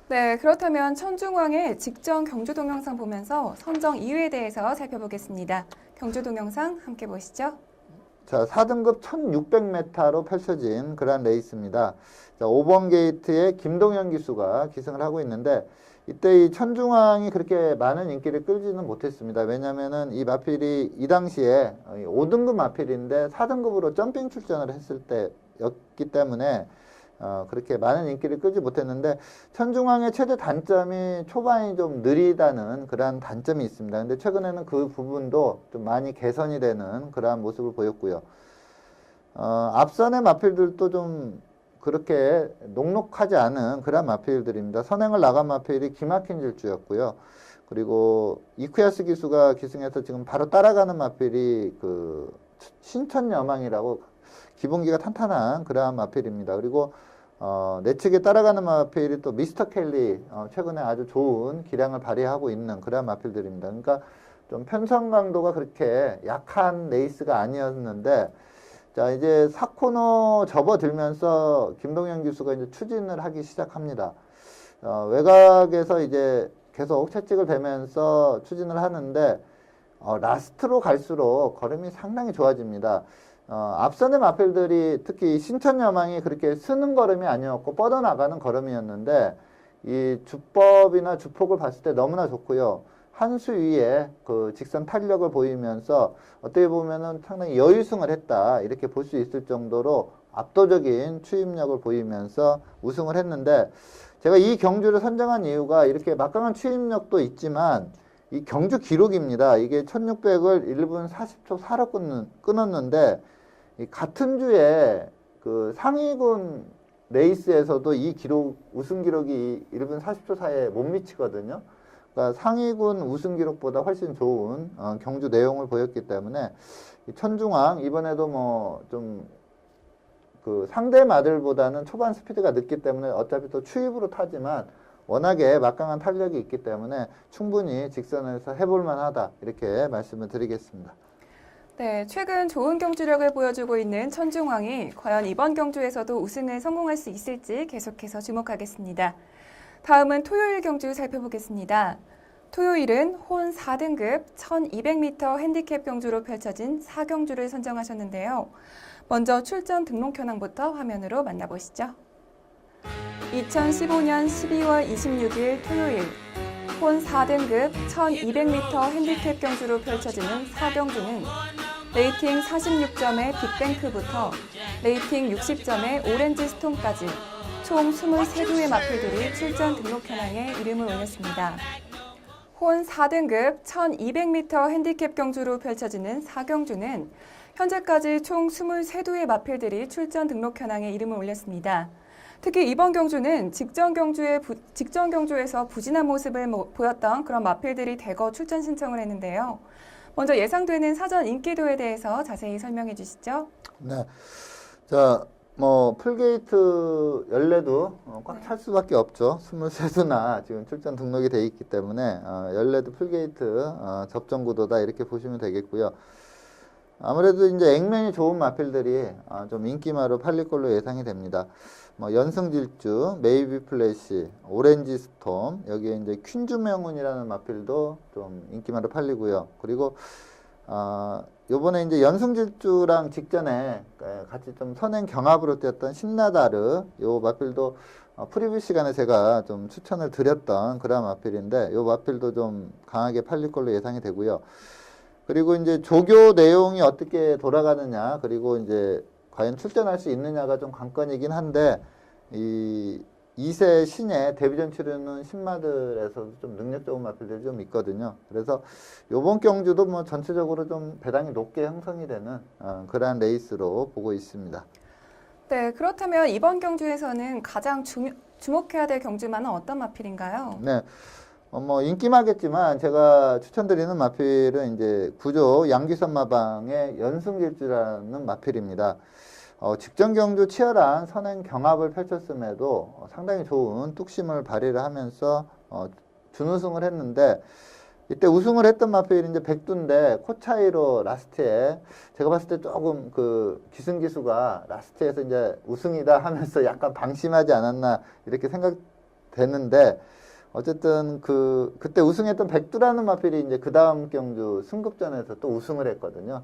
네, 그렇다면 천중왕의 직전 경주 동영상 보면서 선정 이유에 대해서 살펴보겠습니다. 경주 동영상 함께 보시죠. 자, 4등급 1600m로 펼쳐진 그런 레이스입니다. 자, 5번 게이트에 김동현 기수가 기승을 하고 있는데 이때 이 천중왕이 그렇게 많은 인기를 끌지는 못했습니다. 왜냐면은 이 마필이 이 당시에 5등급 마필인데 4등급으로 점핑 출전을 했을 때였기 때문에 그렇게 많은 인기를 끌지 못했는데 천중왕의 최대 단점이 초반이 좀 느리다는 그러한 단점이 있습니다. 근데 최근에는 그 부분도 좀 많이 개선이 되는 그러한 모습을 보였고요. 앞선의 마필들도 좀 그렇게 녹록하지 않은 그런 마필들입니다. 선행을 나간 마필이 기막힌 질주였고요. 그리고 이쿠야스 기수가 기승해서 지금 바로 따라가는 마필이 그 신천여망이라고 기본기가 탄탄한 그러한 마필입니다. 그리고 내 측에 따라가는 마필이 또 미스터 켈리 최근에 아주 좋은 기량을 발휘하고 있는 그러한 마필들입니다. 그러니까 좀 편성 강도가 그렇게 약한 레이스가 아니었는데 자, 이제 4코너 접어들면서 김동현 기수가 이제 추진을 하기 시작합니다. 외곽에서 이제 계속 채찍을 대면서 추진을 하는데, 라스트로 갈수록 걸음이 상당히 좋아집니다. 앞선의 마필들이 특히 신천여망이 그렇게 쓰는 걸음이 아니었고 뻗어나가는 걸음이었는데, 이 주법이나 주폭을 봤을 때 너무나 좋고요. 한 수 위에 그 직선 탄력을 보이면서 어떻게 보면은 상당히 여유승을 했다 이렇게 볼 수 있을 정도로 압도적인 추임력을 보이면서 우승을 했는데 제가 이 경주를 선정한 이유가 이렇게 막강한 추임력도 있지만 이 경주 기록입니다. 이게 1600을 1분 40초 4로 끊었는데 이 같은 주에 그 상위군 레이스에서도 이 기록, 우승 기록이 1분 40초 사이에 못 미치거든요. 그러니까 상위군 우승 기록보다 훨씬 좋은 경주 내용을 보였기 때문에 이 천중왕 이번에도 뭐 좀 그 상대 마들보다는 초반 스피드가 늦기 때문에 어차피 또 추입으로 타지만 워낙에 막강한 탄력이 있기 때문에 충분히 직선에서 해볼 만하다 이렇게 말씀을 드리겠습니다. 네, 최근 좋은 경주력을 보여주고 있는 천중왕이 과연 이번 경주에서도 우승을 성공할 수 있을지 계속해서 주목하겠습니다. 다음은 토요일 경주 살펴보겠습니다. 토요일은 혼 4등급 1200m 핸디캡 경주로 펼쳐진 4경주를 선정하셨는데요. 먼저 출전 등록 현황부터 화면으로 만나보시죠. 2015년 12월 26일 토요일 혼 4등급 1200m 핸디캡 경주로 펼쳐지는 4경주는 레이팅 46점의 빅뱅크부터 레이팅 60점의 오렌지 스톤까지 총 23두의 마필들이 출전 등록 현황에 이름을 올렸습니다. 혼 4등급 1200m 핸디캡 경주로 펼쳐지는 4경주는 현재까지 총 23두의 마필들이 출전 등록 현황에 이름을 올렸습니다. 특히 이번 경주는 직전 경주에서 부진한 모습을 보였던 그런 마필들이 대거 출전 신청을 했는데요. 먼저 예상되는 사전 인기도에 대해서 자세히 설명해 주시죠. 네. 자, 뭐 풀게이트 연례도 꽉 찰 수밖에 없죠. 23수나 지금 출전 등록이 돼 있기 때문에 연례도 풀게이트 접전 구도다 이렇게 보시면 되겠고요. 아무래도 이제 액면이 좋은 마필들이 좀 인기마로 팔릴 걸로 예상이 됩니다. 뭐 연승질주, 메이비 플래시, 오렌지 스톰, 여기에 이제 퀸주명운이라는 마필도 좀 인기마로 팔리고요. 그리고 요번에 이제 연승질주랑 직전에 같이 좀 선행 경합으로 뛰었던 신나다르, 요 마필도 프리뷰 시간에 제가 좀 추천을 드렸던 그런 마필인데, 요 마필도 좀 강하게 팔릴 걸로 예상이 되고요. 그리고 이제 조교 내용이 어떻게 돌아가느냐, 그리고 이제 과연 출전할 수 있느냐가 좀 관건이긴 한데, 이 2세 신예 데뷔전 치르는 신마들에서도 좀 능력 좋은 마필들이 좀 있거든요. 그래서 요번 경주도 뭐 전체적으로 좀 배당이 높게 형성이 되는 그러한 레이스로 보고 있습니다. 네, 그렇다면 이번 경주에서는 가장 주목해야 될 경주마는 어떤 마필인가요? 네. 뭐 인기마겠지만 제가 추천드리는 마필은 이제 구조 양귀선 마방의 연승질주라는 마필입니다. 직전 경주 치열한 선행 경합을 펼쳤음에도 상당히 좋은 뚝심을 발휘를 하면서 준우승을 했는데, 이때 우승을 했던 마필이 이제 백두인데 코 차이로 라스트에 제가 봤을 때 조금 그 기승기수가 라스트에서 이제 우승이다 하면서 약간 방심하지 않았나 이렇게 생각되는데, 어쨌든 그때 우승했던 백두라는 마필이 이제 그 다음 경주 승급전에서 또 우승을 했거든요.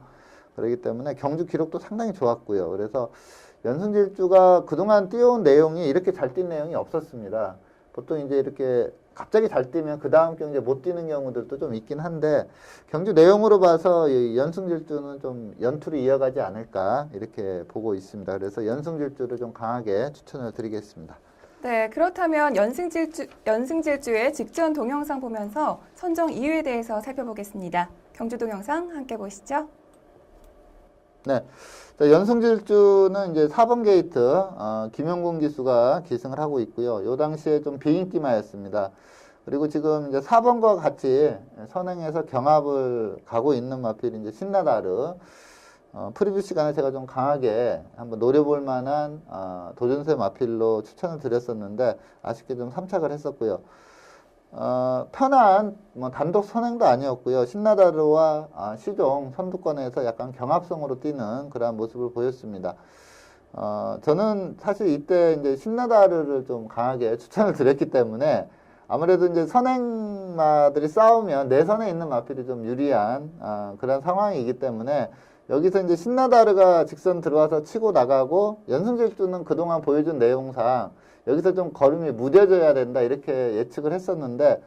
그렇기 때문에 경주 기록도 상당히 좋았고요. 그래서 연승질주가 그동안 뛰어온 내용이 이렇게 잘 뛴 내용이 없었습니다. 보통 이제 이렇게 갑자기 잘 뛰면 그 다음 경주에 못 뛰는 경우들도 좀 있긴 한데, 경주 내용으로 봐서 이 연승질주는 좀 연투를 이어가지 않을까 이렇게 보고 있습니다. 그래서 연승질주를 좀 강하게 추천을 드리겠습니다. 네, 그렇다면 연승질주의 직전 동영상 보면서 선정 이유에 대해서 살펴보겠습니다. 경주 동영상 함께 보시죠. 네. 자, 연승질주는 이제 4번 게이트, 김영군 기수가 기승을 하고 있고요. 요 당시에 좀 비인기마였습니다. 그리고 지금 이제 4번과 같이 선행해서 경합을 가고 있는 마필이 이제 신나다르. 프리뷰 시간에 제가 좀 강하게 한번 노려볼 만한 도전세 마필로 추천을 드렸었는데 아쉽게 좀 삼착을 했었고요. 편한 뭐 단독 선행도 아니었고요. 신나다르와 시종 선두권에서 약간 경합성으로 뛰는 그러한 모습을 보였습니다. 저는 사실 이때 이제 신나다르를 좀 강하게 추천을 드렸기 때문에 아무래도 이제 선행마들이 싸우면 내선에 있는 마필이 좀 유리한 그런 상황이기 때문에 여기서 이제 신나다르가 직선 들어와서 치고 나가고, 연승질주는 그동안 보여준 내용상 여기서 좀 걸음이 무뎌져야 된다 이렇게 예측을 했었는데,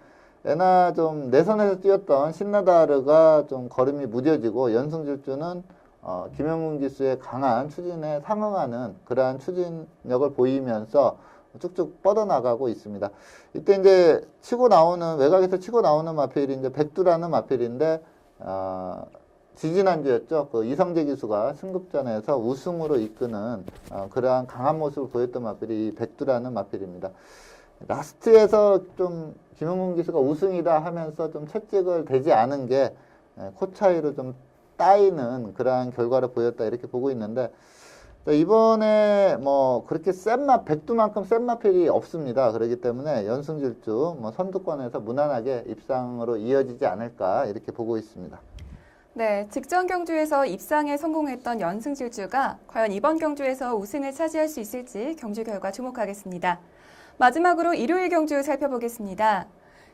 애나 좀 내선에서 뛰었던 신나다르가 좀 걸음이 무뎌지고, 연승질주는 김영문 기수의 강한 추진에 상응하는 그러한 추진력을 보이면서 쭉쭉 뻗어나가고 있습니다. 이때 이제 외곽에서 치고 나오는 마필이 이제 백두라는 마필인데, 지지난주였죠. 그 이성재 기수가 승급전에서 우승으로 이끄는 그러한 강한 모습을 보였던 마필이 이 백두라는 마필입니다. 라스트에서 좀 김용문 기수가 우승이다 하면서 좀 채찍을 대지 않은 게 코 차이로 좀 따이는 그러한 결과를 보였다 이렇게 보고 있는데 이번에 뭐 그렇게 백두만큼 센 마필이 없습니다. 그렇기 때문에 연승질주 뭐 선두권에서 무난하게 입상으로 이어지지 않을까 이렇게 보고 있습니다. 네, 직전 경주에서 입상에 성공했던 연승질주가 과연 이번 경주에서 우승을 차지할 수 있을지 경주 결과 주목하겠습니다. 마지막으로 일요일 경주 살펴보겠습니다.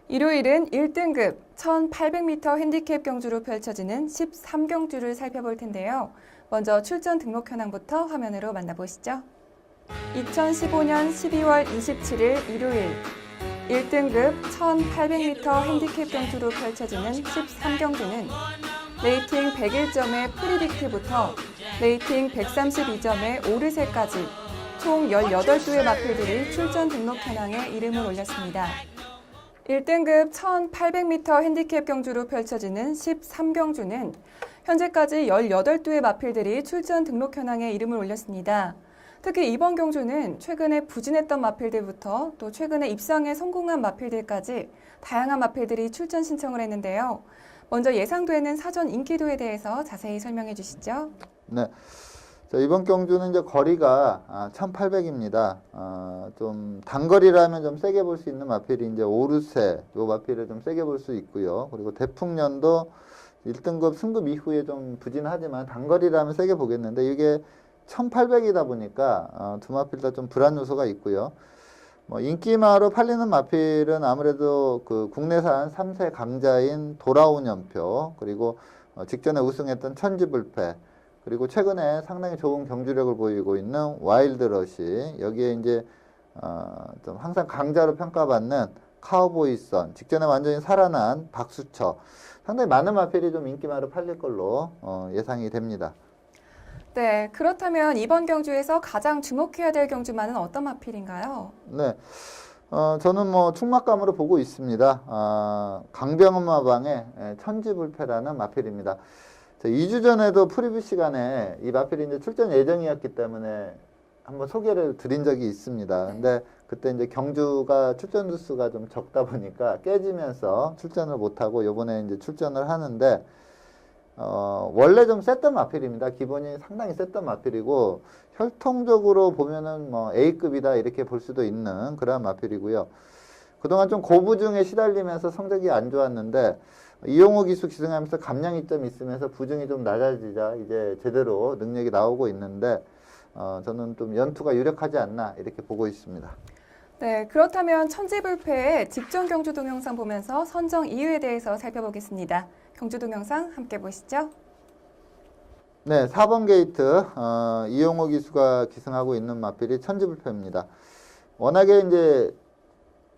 일요일은 1등급 1800m 핸디캡 경주로 펼쳐지는 13경주를 살펴볼 텐데요. 먼저 출전 등록 현황부터 화면으로 만나보시죠. 2015년 12월 27일 일요일 1등급 1800m 핸디캡 경주로 펼쳐지는 13경주는 레이팅 101점의 프리딕트부터 레이팅 132점의 오르세까지 총 18두의 마필들이 출전 등록 현황에 이름을 올렸습니다. 1등급 1800m 핸디캡 경주로 펼쳐지는 13경주는 현재까지 18두의 마필들이 출전 등록 현황에 이름을 올렸습니다. 특히 이번 경주는 최근에 부진했던 마필들부터 또 최근에 입상에 성공한 마필들까지 다양한 마필들이 출전 신청을 했는데요. 먼저 예상되는 사전 인기도에 대해서 자세히 설명해 주시죠. 네. 자, 이번 경주는 이제 거리가 1800입니다. 좀 단거리라면 좀 세게 볼 수 있는 마필이 이제 오르세, 요 마필을 좀 세게 볼 수 있고요. 그리고 대풍년도 1등급 승급 이후에 좀 부진하지만 단거리라면 세게 보겠는데 이게 1800이다 보니까 두 마필 다 좀 불안 요소가 있고요. 뭐 인기마로 팔리는 마필은 아무래도 그 국내산 3세 강자인 돌아온 연표, 그리고 직전에 우승했던 천지불패, 그리고 최근에 상당히 좋은 경주력을 보이고 있는 와일드러시, 여기에 이제 좀 항상 강자로 평가받는 카우보이선, 직전에 완전히 살아난 박수처, 상당히 많은 마필이 좀 인기마로 팔릴 걸로 예상이 됩니다. 네, 그렇다면 이번 경주에서 가장 주목해야 될 경주마는 어떤 마필인가요? 네, 저는 뭐 충막감으로 보고 있습니다. 강병은 마방의 천지불패라는 마필입니다. 2주 전에도 프리뷰 시간에 이 마필이 이제 출전 예정이었기 때문에 한번 소개를 드린 적이 있습니다. 근데 그때 이제 경주가 출전 주수가 좀 적다 보니까 깨지면서 출전을 못하고 이번에 이제 출전을 하는데, 원래 좀 셌던 마필입니다. 기본이 상당히 셌던 마필이고, 혈통적으로 보면은 뭐 A급이다 이렇게 볼 수도 있는 그런 마필이고요. 그동안 좀 고부중에 시달리면서 성적이 안 좋았는데, 이용호 기수 기승하면서 감량 이점이 있으면서 부중이 좀 낮아지자 이제 제대로 능력이 나오고 있는데, 저는 좀 연투가 유력하지 않나 이렇게 보고 있습니다. 네, 그렇다면 천지불패의 직전 경주 동영상 보면서 선정 이유에 대해서 살펴보겠습니다. 경주 동영상 함께 보시죠. 네, 4번 게이트 이용호 기수가 기승하고 있는 마필이 천지불패입니다. 워낙에 이제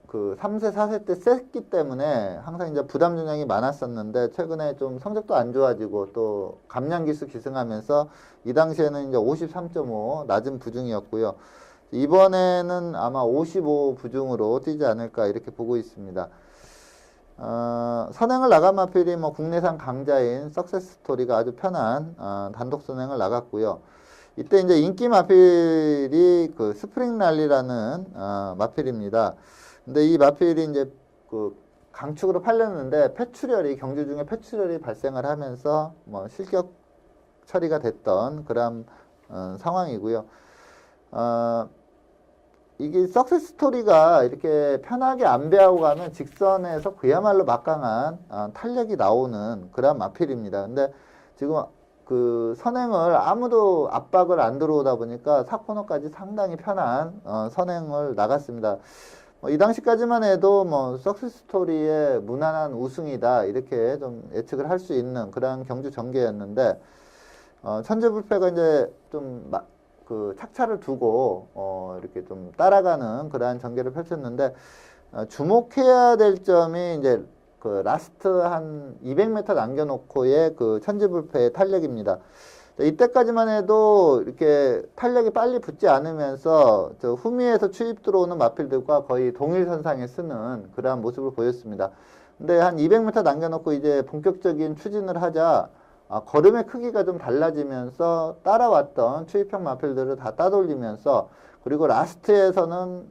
그 3세, 4세 때 셌기 때문에 항상 이제 부담 중량이 많았었는데 최근에 좀 성적도 안 좋아지고 또 감량 기수 기승하면서 이 당시에는 이제 53.5 낮은 부중이었고요. 이번에는 아마 55 부중으로 뛰지 않을까 이렇게 보고 있습니다. 선행을 나간 마필이 뭐 국내산 강자인 석세스 스토리가 아주 편한 단독 선행을 나갔고요. 이때 이제 인기 마필이 그 스프링 랄리라는 마필입니다. 근데 이 마필이 이제 그 강축으로 팔렸는데 경주 중에 폐출혈이 발생을 하면서 뭐 실격 처리가 됐던 그런 상황이고요. 이게 석세스 스토리가 이렇게 편하게 안배하고 가면 직선에서 그야말로 막강한 탄력이 나오는 그런 마필입니다. 근데 지금 그 선행을 아무도 압박을 안 들어오다 보니까 4코너까지 상당히 편한 선행을 나갔습니다. 이 당시까지만 해도 뭐 석세스 스토리의 무난한 우승이다 이렇게 좀 예측을 할 수 있는 그런 경주 전개였는데, 천지불패가 이제 좀 그 착차를 두고 이렇게 좀 따라가는 그러한 전개를 펼쳤는데, 주목해야 될 점이 이제 그 라스트 한 200m 남겨놓고의 그 천지불패의 탄력입니다. 이때까지만 해도 이렇게 탄력이 빨리 붙지 않으면서 저 후미에서 추입 들어오는 마필들과 거의 동일선상에 쓰는 그러한 모습을 보였습니다. 근데 한 200m 남겨놓고 이제 본격적인 추진을 하자 걸음의 크기가 좀 달라지면서 따라왔던 추위평 마필들을 다 따돌리면서 그리고 라스트에서는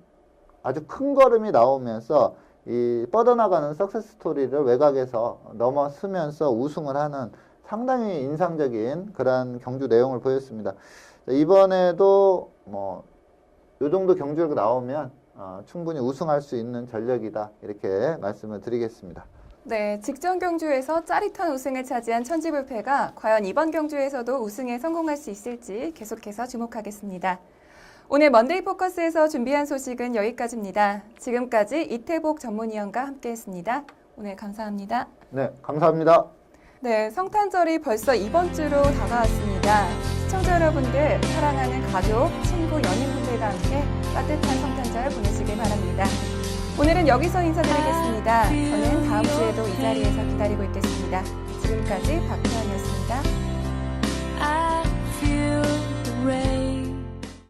아주 큰 걸음이 나오면서 이 뻗어나가는 석세스 스토리를 외곽에서 넘어서면서 우승을 하는 상당히 인상적인 그런 경주 내용을 보였습니다. 이번에도 뭐 요 정도 경주가 나오면 충분히 우승할 수 있는 전력이다 이렇게 말씀을 드리겠습니다. 네, 직전 경주에서 짜릿한 우승을 차지한 천지불패가 과연 이번 경주에서도 우승에 성공할 수 있을지 계속해서 주목하겠습니다. 오늘 먼데이 포커스에서 준비한 소식은 여기까지입니다. 지금까지 이태복 전문위원과 함께했습니다. 오늘 감사합니다. 네, 감사합니다. 네, 성탄절이 벌써 이번 주로 다가왔습니다. 시청자 여러분들, 사랑하는 가족, 친구, 연인분들과 함께 따뜻한 성탄절 보내시길 바랍니다. 오늘은 여기서 인사드리겠습니다. 저는 다음 주에도 이 자리에서 기다리고 있겠습니다. 지금까지 박혜연이었습니다. I feel the rain.